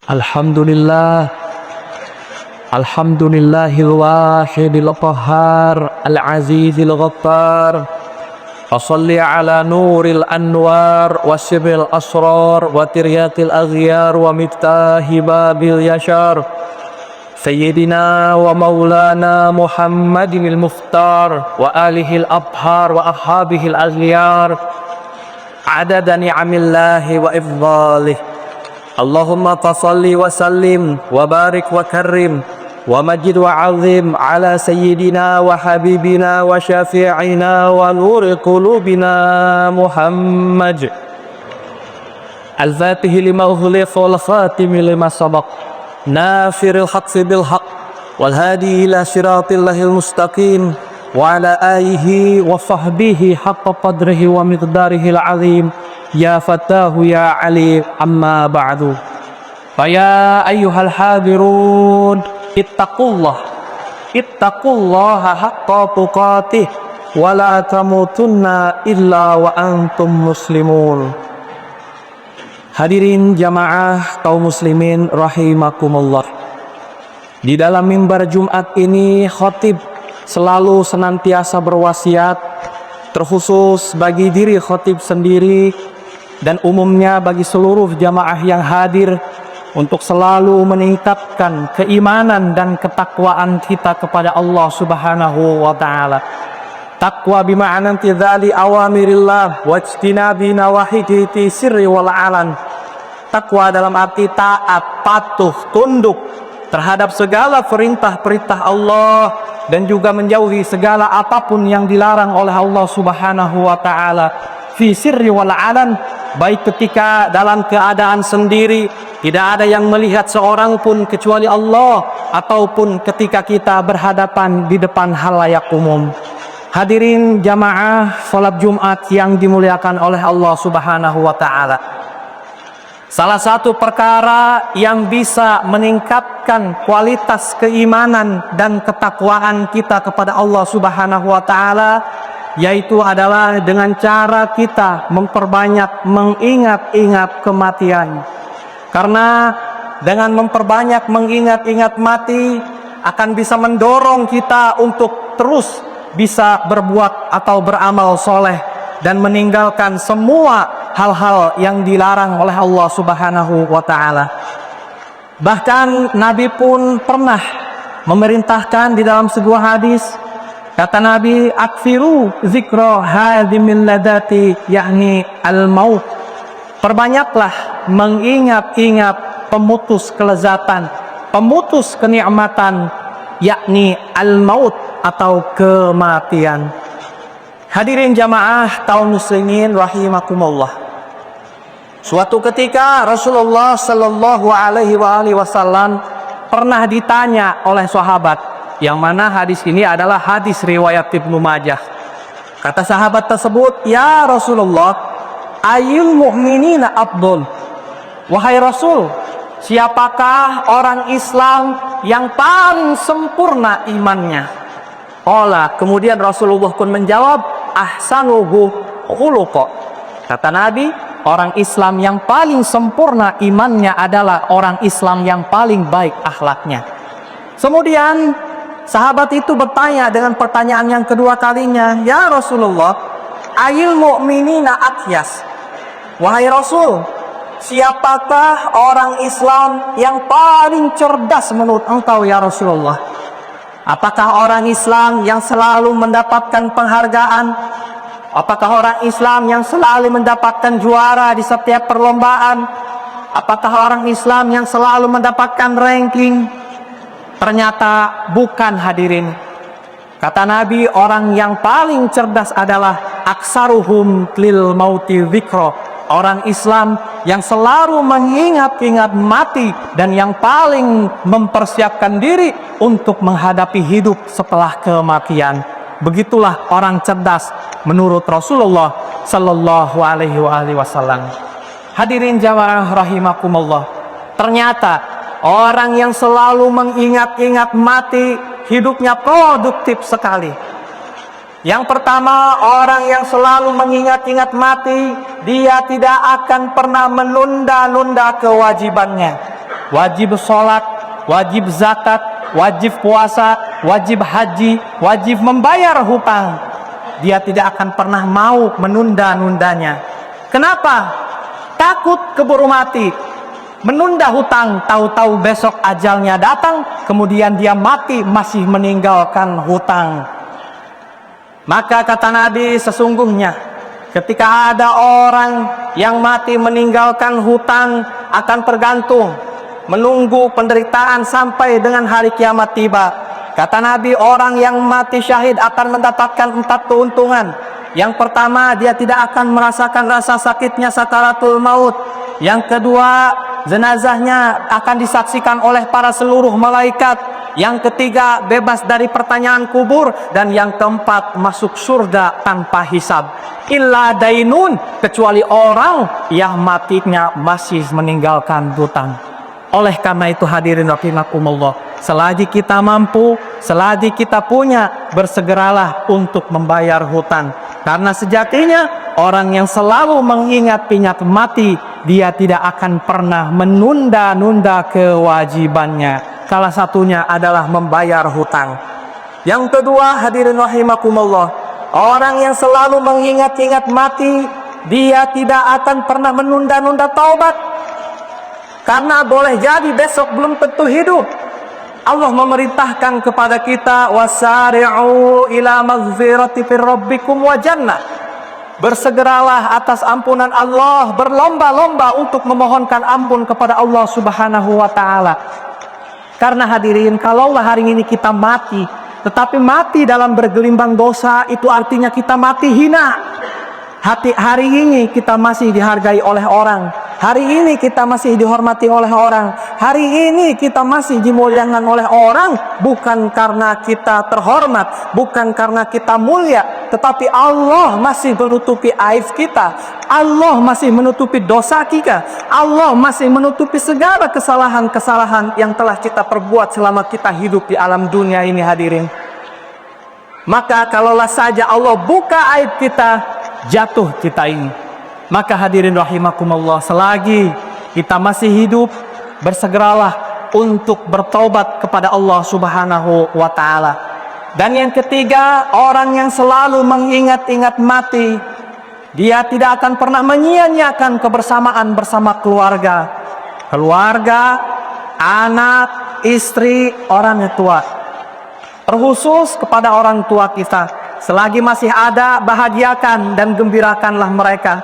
Alhamdulillah, Alhamdulillahil wahidil qahhar al-azizil ghaffar. Fasalli ala nuril anwar wa sibil asrar wa tiryatil aghyar wa miftahi babil yashar. Sayyidina wa maulana Muhammadinil Muftar wa alihil abhar wa ashabihil aghyar. Adada ni'amillahi wa ifdhalih. Allahumma fasalli wa sallim wa barik wa karrim wa majid wa azim ala sayyidina wa habibina wa syafi'ina wa nuri qulubina Muhammad al-fatihi lima ughliq wal khatimi lima sabaq nafiril haqqi bil haqq wal hadi ila siratil mustaqim wa ala alihi wa sahbihi haqqa qadrihi wa miqdarihi al-azim. Ya Fatahu ya Ali, amma ba'du. Faya ayyuhal hadirun, ittaqullaha haqqa tuqatih wa la tamutunna illa wa antum muslimun. Hadirin jamaah kaum muslimin rahimakumullah. Di dalam mimbar Jumat ini khatib selalu senantiasa berwasiat, terkhusus bagi diri khatib sendiri dan umumnya bagi seluruh jamaah yang hadir, untuk selalu meningkatkan keimanan dan ketakwaan kita kepada Allah Subhanahu wa taala. Taqwa bima'na imtithali awamirillah wa ijtinabi nawahihi fi sirri wal alan. Takwa dalam arti taat, patuh, tunduk terhadap segala perintah-perintah Allah dan juga menjauhi segala apapun yang dilarang oleh Allah Subhanahu wa taala. Fi sirri wal alan, baik ketika dalam keadaan sendiri, tidak ada yang melihat seorang pun kecuali Allah, ataupun ketika kita berhadapan di depan halayak umum. Hadirin jamaah salat Jumat yang dimuliakan oleh Allah Subhanahu wa taala. Salah satu perkara yang bisa meningkatkan kualitas keimanan dan ketakwaan kita kepada Allah Subhanahu wa taala yaitu adalah dengan cara kita memperbanyak mengingat-ingat kematian. Karena dengan memperbanyak mengingat-ingat mati akan bisa mendorong kita untuk terus bisa berbuat atau beramal soleh dan meninggalkan semua hal-hal yang dilarang oleh Allah Subhanahu wa taala. Bahkan Nabi pun pernah memerintahkan di dalam sebuah hadis, kata Nabi, akfiru zikra hadimil ladati, yakni al-maut. Perbanyaklah mengingat-ingat pemutus kelezatan, pemutus kenikmatan, yakni al-maut atau kematian. Hadirin jamaah kaum muslimin rahimakumullah. Suatu ketika Rasulullah sallallahu alaihi wasallam pernah ditanya oleh sahabat, yang mana hadis ini adalah hadis riwayat Ibnu Majah. Kata sahabat tersebut, ya Rasulullah, ayyul mu'minina afdal? Wahai Rasul, siapakah orang Islam yang paling sempurna imannya? Qala, kemudian Rasulullah pun menjawab, ahsanuhu khuluqa. Kata Nabi, orang Islam yang paling sempurna imannya adalah orang Islam yang paling baik akhlaknya. Kemudian sahabat itu bertanya dengan pertanyaan yang kedua kalinya, ya Rasulullah, ayil mu'minina akyas? Wahai Rasul, siapakah orang Islam yang paling cerdas menurut engkau ya Rasulullah? Apakah orang Islam yang selalu mendapatkan penghargaan? Apakah orang Islam yang selalu mendapatkan juara di setiap perlombaan? Apakah orang Islam yang selalu mendapatkan ranking? Ternyata bukan, hadirin. Kata Nabi, orang yang paling cerdas adalah aksaruhum lil mauti dzikra. Orang Islam yang selalu mengingat-ingat mati dan yang paling mempersiapkan diri untuk menghadapi hidup setelah kematian. Begitulah orang cerdas menurut Rasulullah sallallahu alaihi wasallam. Hadirin jamaah rahimakumullah. Ternyata orang yang selalu mengingat-ingat mati, hidupnya produktif sekali. Yang pertama, orang yang selalu mengingat-ingat mati, dia tidak akan pernah menunda-nunda kewajibannya. wajib sholat, wajib zakat, wajib puasa, wajib haji, wajib membayar hutang. Dia tidak akan pernah mau menunda-nundanya. Kenapa? Takut keburu mati. Menunda hutang, tahu-tahu besok ajalnya datang, kemudian dia mati masih meninggalkan hutang. Maka kata Nabi, sesungguhnya ketika ada orang yang mati meninggalkan hutang akan tergantung, menunggu penderitaan sampai dengan hari kiamat tiba. Kata Nabi, orang yang mati syahid akan mendapatkan 4 keuntungan. Yang pertama, dia tidak akan merasakan rasa sakitnya sakaratul maut. Yang kedua, jenazahnya akan disaksikan oleh para seluruh malaikat. Yang ketiga, bebas dari pertanyaan kubur. Dan yang keempat, masuk surga tanpa hisab. Illa dainun, kecuali orang yang matinya masih meninggalkan hutang. Oleh karena itu hadirin rahimakumullah, selagi kita mampu, selagi kita punya, bersegeralah untuk membayar hutang. Karena sejatinya orang yang selalu mengingat-ingat mati, dia tidak akan pernah menunda-nunda kewajibannya. Salah satunya adalah membayar hutang. Yang kedua hadirin rahimakumullah, orang yang selalu mengingat-ingat mati, dia tidak akan pernah menunda-nunda taubat. Karena boleh jadi besok belum tentu hidup. Allah memerintahkan kepada kita, wasari'u ila maghfirati fir rabbikum wa jannah. Bersegeralah atas ampunan Allah, berlomba-lomba untuk memohonkan ampun kepada Allah Subhanahu wa taala. Karena hadirin, kalaulah hari ini kita mati, tetapi mati dalam bergelimbang dosa, itu artinya kita mati hina. Hari ini kita masih dihargai oleh orang, hari ini kita masih dihormati oleh orang, hari ini kita masih dimuliakan oleh orang, bukan karena kita terhormat, bukan karena kita mulia, tetapi Allah masih menutupi aib kita, Allah masih menutupi dosa kita, Allah masih menutupi segala kesalahan-kesalahan yang telah kita perbuat selama kita hidup di alam dunia ini hadirin. Maka kalaulah saja Allah buka aib kita, jatuh kita ini. Maka hadirin rahimakumullah, selagi kita masih hidup, bersegeralah untuk bertaubat kepada Allah Subhanahu wa taala. Dan yang ketiga, orang yang selalu mengingat-ingat mati, dia tidak akan pernah menyia-nyiakan kebersamaan bersama keluarga, anak, istri, orang tua. Terkhusus kepada orang tua kita, selagi masih ada, bahagiakan dan gembirakanlah mereka.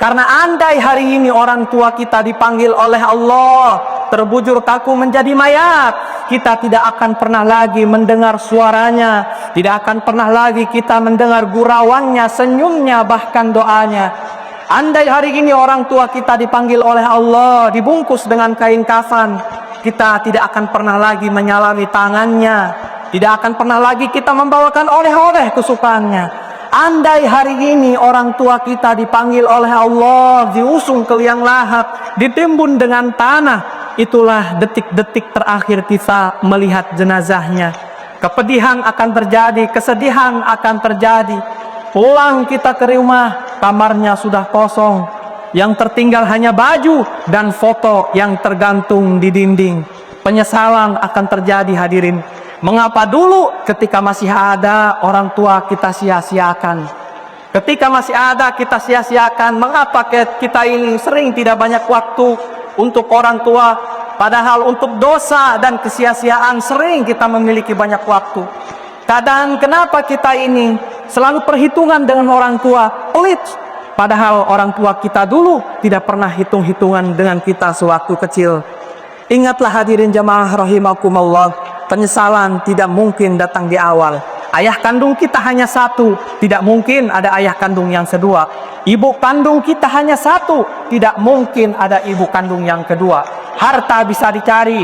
Karena andai hari ini orang tua kita dipanggil oleh Allah, terbujur kaku menjadi mayat, kita tidak akan pernah lagi mendengar suaranya, tidak akan pernah lagi kita mendengar gurauannya, senyumnya, bahkan doanya. Andai hari ini orang tua kita dipanggil oleh Allah, dibungkus dengan kain kafan, kita tidak akan pernah lagi menyalami tangannya, tidak akan pernah lagi kita membawakan oleh-oleh kesukaannya. Andai hari ini orang tua kita dipanggil oleh Allah, diusung ke liang lahat, ditimbun dengan tanah, itulah detik-detik terakhir kita melihat jenazahnya. Kepedihan akan terjadi, kesedihan akan terjadi. Pulang kita ke rumah, kamarnya sudah kosong, yang tertinggal hanya baju dan foto yang tergantung di dinding. Penyesalan akan terjadi hadirin. Mengapa dulu ketika masih ada orang tua kita sia-siakan? Ketika masih ada kita sia-siakan. Mengapa kita ini sering tidak banyak waktu untuk orang tua, padahal untuk dosa dan kesia-siaan sering kita memiliki banyak waktu. Kadang kenapa kita ini selalu perhitungan dengan orang tua, pelit, padahal orang tua kita dulu tidak pernah hitung-hitungan dengan kita sewaktu kecil. Ingatlah hadirin jamaah rahimakumullah, penyesalan tidak mungkin datang di awal. Ayah kandung kita hanya satu, tidak mungkin ada ayah kandung yang kedua. Ibu kandung kita hanya satu, tidak mungkin ada ibu kandung yang kedua. Harta bisa dicari,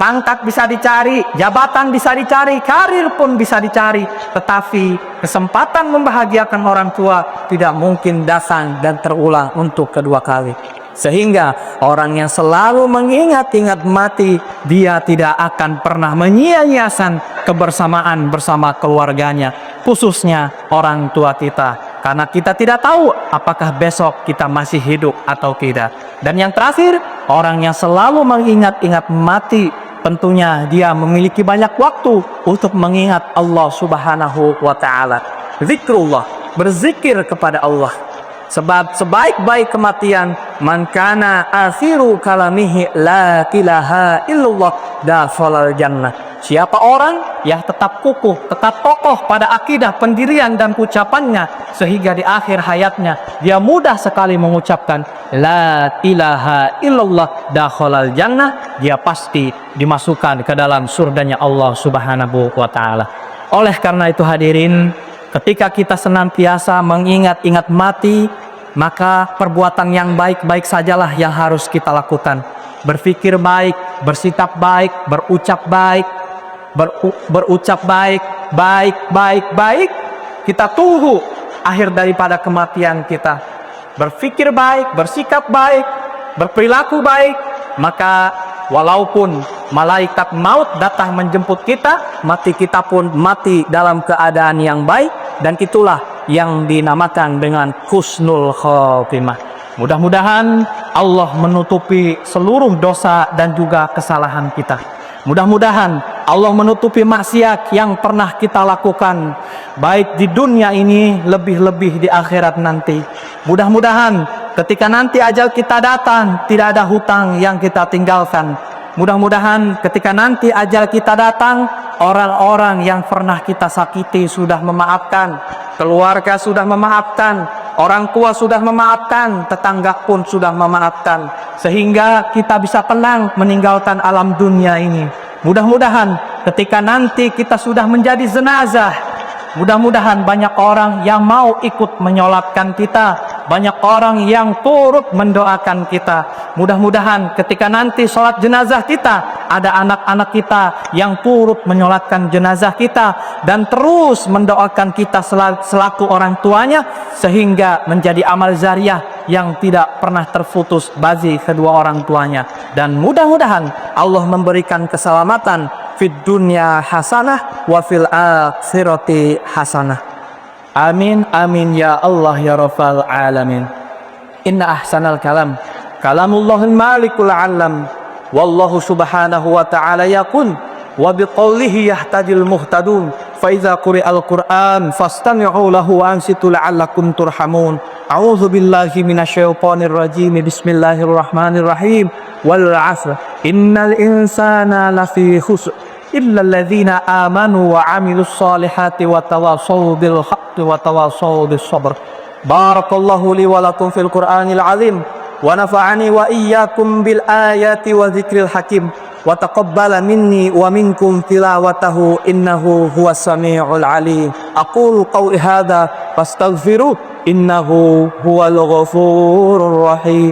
pangkat bisa dicari, jabatan bisa dicari, karir pun bisa dicari, tetapi kesempatan membahagiakan orang tua tidak mungkin datang dan terulang untuk kedua kali. Sehingga orang yang selalu mengingat-ingat mati, dia tidak akan pernah menyia-nyiakan kebersamaan bersama keluarganya, khususnya orang tua kita. karena kita tidak tahu apakah besok kita masih hidup atau tidak. Dan yang terakhir, orang yang selalu mengingat-ingat mati, tentunya dia memiliki banyak waktu untuk mengingat Allah Subhanahu wa Ta'ala. Zikrullah, berzikir kepada Allah. Sebab sebaik-baik kematian, man kana akhiru kalamihi la ilaha illallah dakhalal jannah. Siapa orang yang tetap kukuh, tetap kokoh pada akidah pendirian dan ucapannya, sehingga di akhir hayatnya dia mudah sekali mengucapkan la ilaha illallah dakhalal jannah, dia pasti dimasukkan ke dalam surganya Allah Subhanahu wa Ta'ala. Oleh karena itu hadirin, ketika kita senantiasa mengingat-ingat mati, maka perbuatan yang baik-baik sajalah yang harus kita lakukan. Berpikir baik, bersikap baik, berucap baik, baik. Kita tunggu akhir daripada kematian kita. Berpikir baik, bersikap baik, berperilaku baik, maka walaupun malaikat maut datang menjemput kita, mati kita pun mati dalam keadaan yang baik, dan itulah yang dinamakan dengan husnul khotimah. Mudah-mudahan Allah menutupi seluruh dosa dan juga kesalahan kita. Mudah-mudahan Allah menutupi maksiat yang pernah kita lakukan, baik di dunia ini, lebih-lebih di akhirat nanti. Mudah-mudahan ketika nanti ajal kita datang, tidak ada hutang yang kita tinggalkan. Mudah-mudahan ketika nanti ajal kita datang, orang-orang yang pernah kita sakiti sudah memaafkan, keluarga sudah memaafkan, orang tua sudah memaafkan, tetangga pun sudah memaafkan, sehingga kita bisa tenang meninggalkan alam dunia ini. Mudah-mudahan ketika nanti kita sudah menjadi jenazah, mudah-mudahan banyak orang yang mau ikut menyolatkan kita, banyak orang yang turut mendoakan kita. Mudah-mudahan ketika nanti sholat jenazah kita, ada anak-anak kita yang turut menyolatkan jenazah kita dan terus mendoakan kita selaku orang tuanya, sehingga menjadi amal jariah yang tidak pernah terputus bagi kedua orang tuanya. Dan mudah-mudahan Allah memberikan keselamatan fid dunya hasanah wa fil akhirati hasanah. Amin amin ya Allah ya rabbal alamin. Inna ahsanal kalam kalamullahil malikul alam, wallahu subhanahu wa ta'ala yaqul wa biqaulihi yahtadil muhtadun, fa idza quri'al qur'an fastami'u lahu wa ansitu la'allakum turhamun. A'udzu billahi minasyaitonir rajim. Bismillahirrahmanirrahim. Wal 'asr innal insana lafi khusr illa alladzina amanu wa 'amilus solihati wa tawassaw bil haqqi wa tawassaw bis sabr. Barakallahu li wa lakum fil Qur'anil 'azim wa nafa'ani wa iyyakum bil ayati wa dzikril hakim wa taqabbala minni wa minkum tilawatahu innahu huwas samiul 'alim. Aqulu qawli hadza fastaghfiruh innahu huwal ghafurur rahim.